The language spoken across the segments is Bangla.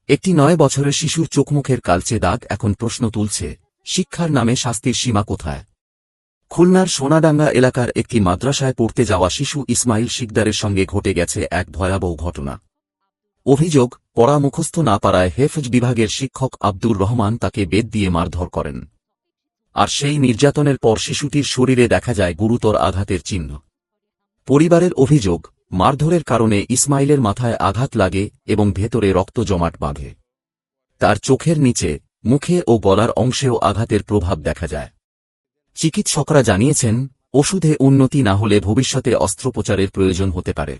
একটি ৯ বছরের শিশুর চোখমুখের কালচে দাগ এখন প্রশ্ন তুলছে, শিক্ষার নামে শাস্তির সীমা কোথায়? খুলনার সোনাডাঙ্গা এলাকার একটি মাদ্রাসায় পড়তে যাওয়া শিশু ইসমাইল শিকদারের সঙ্গে ঘটে গেছে এক ভয়াবহ ঘটনা। অভিযোগ, পড়া মুখস্থ না পারায় হেফজ বিভাগের শিক্ষক আব্দুর রহমান তাকে বেত দিয়ে মারধর করেন। আর সেই নির্যাতনের পর শিশুটির শরীরে দেখা যায় গুরুতর আঘাতের চিহ্ন। পরিবারের অভিযোগ, মারধরের কারণে ইসমাইলের মাথায় আঘাত লাগে এবং ভেতরে রক্ত জমাট বাঁধে। তার চোখের নিচে, মুখে ও গলার অংশেও আঘাতের প্রভাব দেখা যায়। চিকিৎসকরা জানিয়েছেন, ওষুধে উন্নতি না হলে ভবিষ্যতে অস্ত্রোপচারের প্রয়োজন হতে পারে।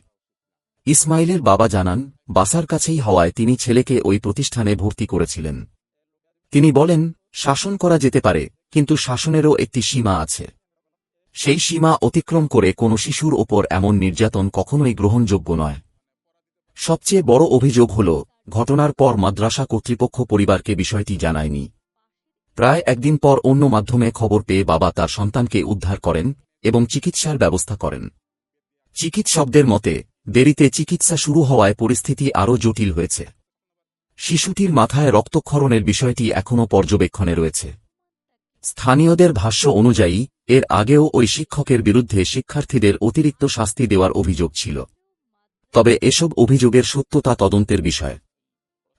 ইসমাইলের বাবা জানান, বাসার কাছেই হওয়ায় তিনি ছেলেকে ওই প্রতিষ্ঠানে ভর্তি করেছিলেন। তিনি বলেন, শাসন করা যেতে পারে, কিন্তু শাসনেরও একটি সীমা আছে। সেই সীমা অতিক্রম করে কোনো শিশুর ওপর এমন নির্যাতন কখনোই গ্রহণযোগ্য নয়। সবচেয়ে বড় অভিযোগ হল, ঘটনার পর মাদ্রাসা কর্তৃপক্ষ পরিবারকে বিষয়টি জানায়নি। প্রায় একদিন পর অন্য মাধ্যমে খবর পেয়ে বাবা তার সন্তানকে উদ্ধার করেন এবং চিকিৎসার ব্যবস্থা করেন। চিকিৎসকদের মতে, দেরিতে চিকিৎসা শুরু হওয়ায় পরিস্থিতি আরও জটিল হয়েছে। শিশুটির মাথায় রক্তক্ষরণের বিষয়টি এখনও পর্যবেক্ষণে রয়েছে। স্থানীয়দের ভাষ্য অনুযায়ী, এর আগেও ওই শিক্ষকের বিরুদ্ধে শিক্ষার্থীদের অতিরিক্ত শাস্তি দেওয়ার অভিযোগ ছিল। তবে এসব অভিযোগের সত্যতা তদন্তের বিষয়।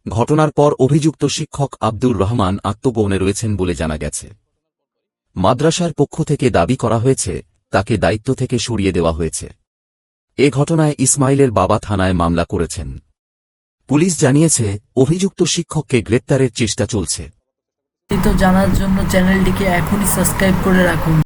ঘটনার পর অভিযুক্ত শিক্ষক আব্দুর রহমান আত্মগোপনে রয়েছেন বলে জানা গেছে। মাদ্রাসার পক্ষ থেকে দাবি করা হয়েছে, তাকে দায়িত্ব থেকে সরিয়ে দেওয়া হয়েছে। এ ঘটনায় ইসমাইলের বাবা থানায় মামলা করেছেন। পুলিশ জানিয়েছে, অভিযুক্ত শিক্ষককে গ্রেপ্তারের চেষ্টা চলছে। জানার জন্য চ্যানেলটিকে এখনই সাবস্ক্রাইব করে রাখুন।